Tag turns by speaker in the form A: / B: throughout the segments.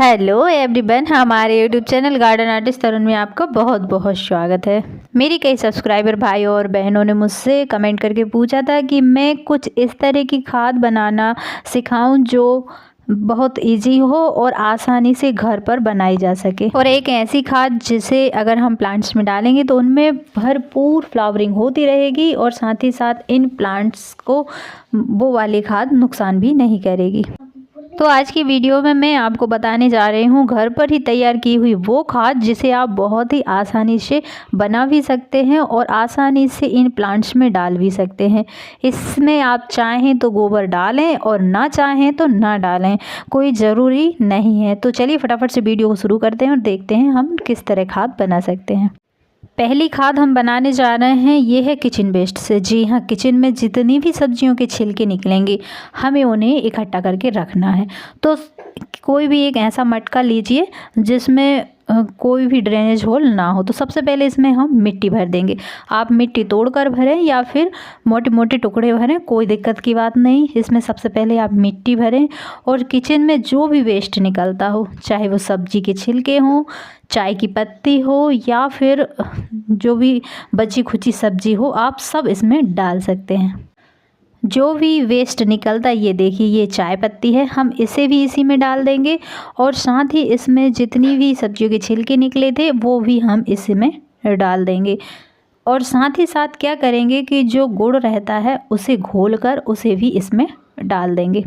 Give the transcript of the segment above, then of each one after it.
A: Hello everyone, हमारे YouTube channel garden artist तरुण में आपका बहुत बहुत स्वागत है। मेरी कई सब्सक्राइबर भाइयों और बहनों ने मुझसे कमेंट करके पूछा था कि मैं कुछ इस तरह की खाद बनाना सिखाऊं जो बहुत इजी हो और आसानी से घर पर बनाई जा सके, और एक ऐसी खाद जिसे अगर हम प्लांट्स में डालेंगे तो उनमें भरपूर फ्लावरिंग होती रहेगी और साथ ही साथ इन प्लांट्स को वो वाली खाद नुकसान भी नहीं करेगी। तो आज की वीडियो में मैं आपको बताने जा रही हूँ घर पर ही तैयार की हुई वो खाद जिसे आप बहुत ही आसानी से बना भी सकते हैं और आसानी से इन प्लांट्स में डाल भी सकते हैं। इसमें आप चाहें तो गोबर डालें और ना चाहें तो ना डालें, कोई ज़रूरी नहीं है। तो चलिए फटाफट से वीडियो को शुरू करते हैं और देखते हैं हम किस तरह खाद बना सकते हैं। पहली खाद हम बनाने जा रहे हैं, ये है किचन वेस्ट से। जी हाँ, किचन में जितनी भी सब्जियों के छिलके निकलेंगे हमें उन्हें इकट्ठा करके रखना है। तो कोई भी एक ऐसा मटका लीजिए जिसमें कोई भी ड्रेनेज होल ना हो। तो सबसे पहले इसमें हम मिट्टी भर देंगे। आप मिट्टी तोड़कर भरें या फिर मोटे मोटे टुकड़े भरें, कोई दिक्कत की बात नहीं। इसमें सबसे पहले आप मिट्टी भरें और किचन में जो भी वेस्ट निकलता हो, चाहे वो सब्जी के छिलके हों, चाय की पत्ती हो या फिर जो भी बची खुची सब्जी हो, आप सब इसमें डाल सकते हैं। जो भी वेस्ट निकलता है, ये देखिए ये चाय पत्ती है, हम इसे भी इसी में डाल देंगे और साथ ही इसमें जितनी भी सब्जियों के छिलके निकले थे वो भी हम इसी में डाल देंगे। और साथ ही साथ क्या करेंगे कि जो गुड़ रहता है उसे घोलकर उसे भी इसमें डाल देंगे।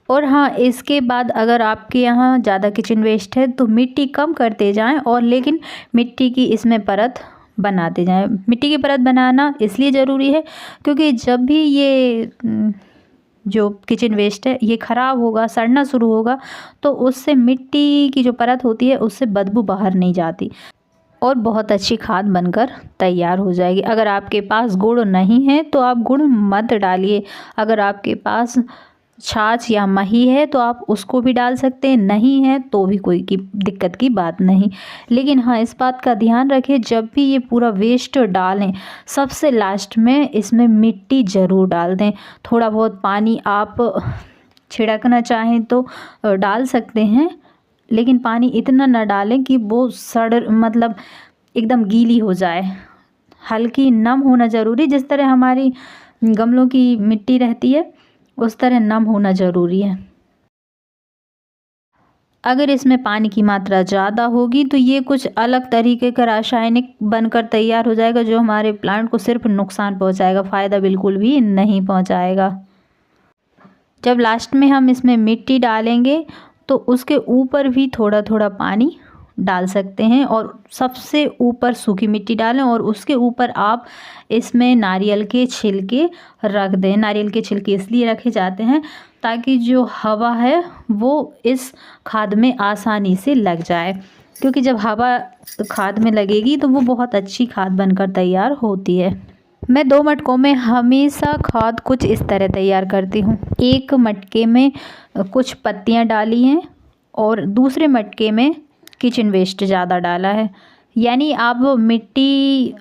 A: और हाँ, इसके बाद अगर आपके यहाँ ज़्यादा किचन वेस्ट है तो मिट्टी कम करते जाएं और लेकिन मिट्टी की इसमें परत बनाते जाएं। मिट्टी की परत बनाना इसलिए ज़रूरी है क्योंकि जब भी ये जो किचन वेस्ट है ये ख़राब होगा, सड़ना शुरू होगा, तो उससे मिट्टी की जो परत होती है उससे बदबू बाहर नहीं जाती और बहुत अच्छी खाद बनकर तैयार हो जाएगी। अगर आपके पास गुड़ नहीं है तो आप गुड़ मत डालिए। अगर आपके पास छाछ या मही है तो आप उसको भी डाल सकते हैं, नहीं है तो भी कोई की दिक्कत की बात नहीं। लेकिन हाँ, इस बात का ध्यान रखें जब भी ये पूरा वेस्ट डालें सबसे लास्ट में इसमें मिट्टी ज़रूर डाल दें। थोड़ा बहुत पानी आप छिड़कना चाहें तो डाल सकते हैं, लेकिन पानी इतना न डालें कि वो मतलब एकदम गीली हो जाए। हल्की नम होना ज़रूरी, जिस तरह हमारी गमलों की मिट्टी रहती है उस तरह नम होना ज़रूरी है। अगर इसमें पानी की मात्रा ज़्यादा होगी तो ये कुछ अलग तरीके का रासायनिक बनकर तैयार हो जाएगा जो हमारे प्लांट को सिर्फ नुकसान पहुंचाएगा, फ़ायदा बिल्कुल भी नहीं पहुंचाएगा। जब लास्ट में हम इसमें मिट्टी डालेंगे तो उसके ऊपर भी थोड़ा थोड़ा पानी डाल सकते हैं और सबसे ऊपर सूखी मिट्टी डालें और उसके ऊपर आप इसमें नारियल के छिलके रख दें। नारियल के छिलके इसलिए रखे जाते हैं ताकि जो हवा है वो इस खाद में आसानी से लग जाए, क्योंकि जब हवा खाद में लगेगी तो वो बहुत अच्छी खाद बनकर तैयार होती है। मैं 2 मटकों में हमेशा खाद कुछ इस तरह तैयार करती हूँ। एक मटके में कुछ पत्तियाँ डाली हैं और दूसरे मटके में किचन वेस्ट ज़्यादा डाला है। यानी आप मिट्टी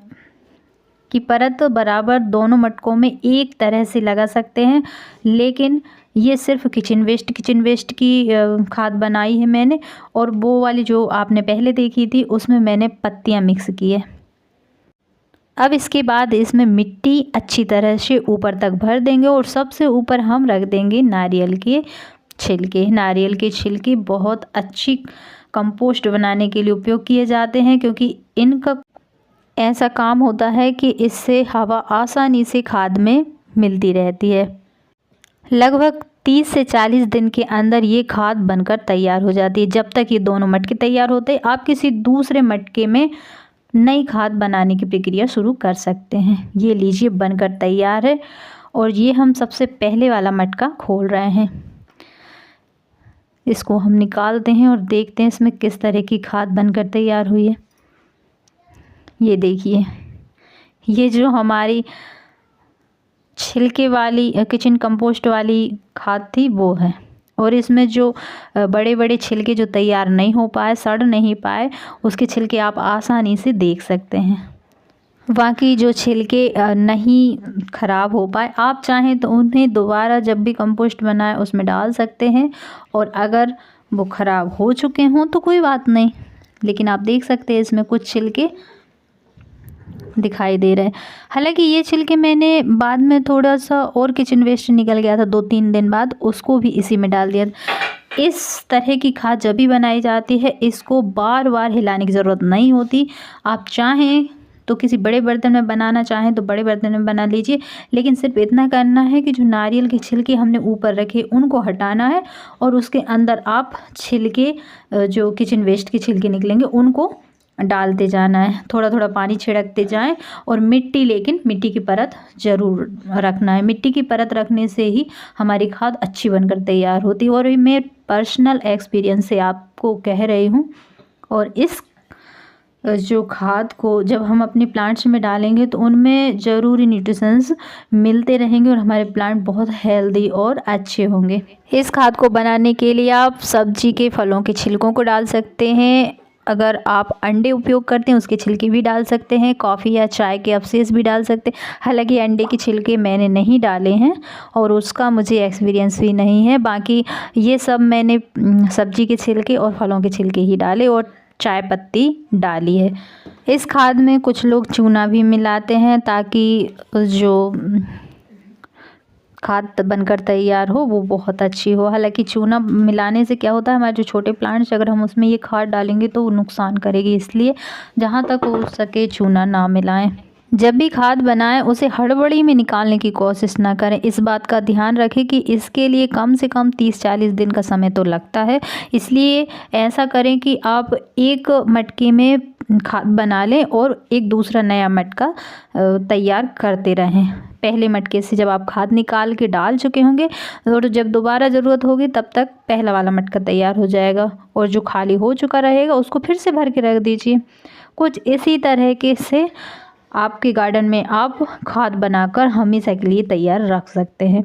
A: की परत बराबर दोनों मटकों में एक तरह से लगा सकते हैं, लेकिन ये सिर्फ किचन वेस्ट की खाद बनाई है मैंने, और वो वाली जो आपने पहले देखी थी उसमें मैंने पत्तियाँ मिक्स की है। अब इसके बाद इसमें मिट्टी अच्छी तरह से ऊपर तक भर देंगे और सबसे ऊपर हम रख देंगे नारियल के छिलके। नारियल के छिलके बहुत अच्छी कंपोस्ट बनाने के लिए उपयोग किए जाते हैं, क्योंकि इनका ऐसा काम होता है कि इससे हवा आसानी से खाद में मिलती रहती है। लगभग 30 से 40 दिन के अंदर ये खाद बनकर तैयार हो जाती है। जब तक ये दोनों मटके तैयार होते हैं आप किसी दूसरे मटके में नई खाद बनाने की प्रक्रिया शुरू कर सकते हैं। ये लीजिए बनकर तैयार है और ये हम सबसे पहले वाला मटका खोल रहे हैं। इसको हम निकालते हैं और देखते हैं इसमें किस तरह की खाद बनकर तैयार हुई है। ये देखिए, ये जो हमारी छिलके वाली किचन कंपोस्ट वाली खाद थी वो है, और इसमें जो बड़े बड़े छिलके जो तैयार नहीं हो पाए, सड़ नहीं पाए, उसके छिलके आप आसानी से देख सकते हैं। बाकी जो छिलके नहीं ख़राब हो पाए, आप चाहें तो उन्हें दोबारा जब भी कंपोस्ट बनाए उसमें डाल सकते हैं, और अगर वो ख़राब हो चुके हों तो कोई बात नहीं, लेकिन आप देख सकते हैं इसमें कुछ छिलके दिखाई दे रहे हैं। हालांकि ये छिलके मैंने बाद में थोड़ा सा और किचन वेस्ट निकल गया था 2-3 दिन बाद, उसको भी इसी में डाल दिया। इस तरह की खाद जब भी बनाई जाती है इसको बार बार हिलाने की ज़रूरत नहीं होती। आप चाहें तो किसी बड़े बर्तन में बनाना चाहें तो बड़े बर्तन में बना लीजिए, लेकिन सिर्फ इतना करना है कि जो नारियल के छिलके हमने ऊपर रखे उनको हटाना है और उसके अंदर आप छिलके जो किचन वेस्ट के छिलके निकलेंगे उनको डालते जाना है। थोड़ा थोड़ा पानी छिड़कते जाएं और मिट्टी, लेकिन मिट्टी की परत ज़रूर रखना है। मिट्टी की परत रखने से ही हमारी खाद अच्छी बनकर तैयार होती है, और ये मैं पर्सनल एक्सपीरियंस से आपको कह रही हूँ। और इस जो खाद को जब हम अपने प्लांट्स में डालेंगे तो उनमें ज़रूरी न्यूट्रिशंस मिलते रहेंगे और हमारे प्लांट बहुत हेल्दी और अच्छे होंगे। इस खाद को बनाने के लिए आप सब्जी के फलों के छिलकों को डाल सकते हैं। अगर आप अंडे उपयोग करते हैं उसके छिलके भी डाल सकते हैं। कॉफ़ी या चाय के अवशेष भी डाल सकते हैं। हालांकि अंडे के छिलके मैंने नहीं डाले हैं और उसका मुझे एक्सपीरियंस भी नहीं है। बाकी ये सब मैंने सब्जी के छिलके और फलों के छिलके ही डाले और चाय पत्ती डाली है। इस खाद में कुछ लोग चूना भी मिलाते हैं ताकि जो खाद बनकर तैयार हो वो बहुत अच्छी हो। हालांकि चूना मिलाने से क्या होता है, हमारे जो छोटे प्लांट्स अगर हम उसमें ये खाद डालेंगे तो वो नुकसान करेगी, इसलिए जहाँ तक हो सके चूना ना मिलाएं। जब भी खाद बनाएं उसे हड़बड़ी में निकालने की कोशिश ना करें। इस बात का ध्यान रखें कि इसके लिए कम से कम 30-40 दिन का समय तो लगता है, इसलिए ऐसा करें कि आप एक मटके में खाद बना लें और एक दूसरा नया मटका तैयार करते रहें। पहले मटके से जब आप खाद निकाल के डाल चुके होंगे और जब दोबारा ज़रूरत होगी तब तक पहला वाला मटका तैयार हो जाएगा, और जो खाली हो चुका रहेगा उसको फिर से भर के रख दीजिए। कुछ इसी तरह के से आपके गार्डन में आप खाद बनाकर हमेशा के लिए तैयार रख सकते हैं।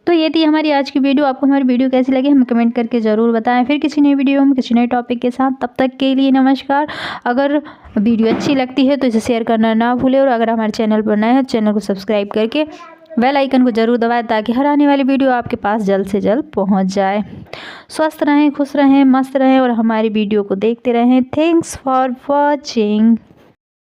A: तो ये थी हमारी आज की वीडियो। आपको हमारी वीडियो कैसी लगी हमें कमेंट करके ज़रूर बताएं। फिर किसी नई वीडियो में किसी नए टॉपिक के साथ, तब तक के लिए नमस्कार। अगर वीडियो अच्छी लगती है तो इसे शेयर करना ना भूलें, और अगर हमारे चैनल पर नए हैं चैनल को सब्सक्राइब करके बेल आइकन को ज़रूर दबाएं ताकि हर आने वाली वीडियो आपके पास जल्द से जल्द पहुंच जाए। स्वस्थ रहें, खुश रहें, मस्त रहें और हमारी वीडियो को देखते रहें। Thanks for watching.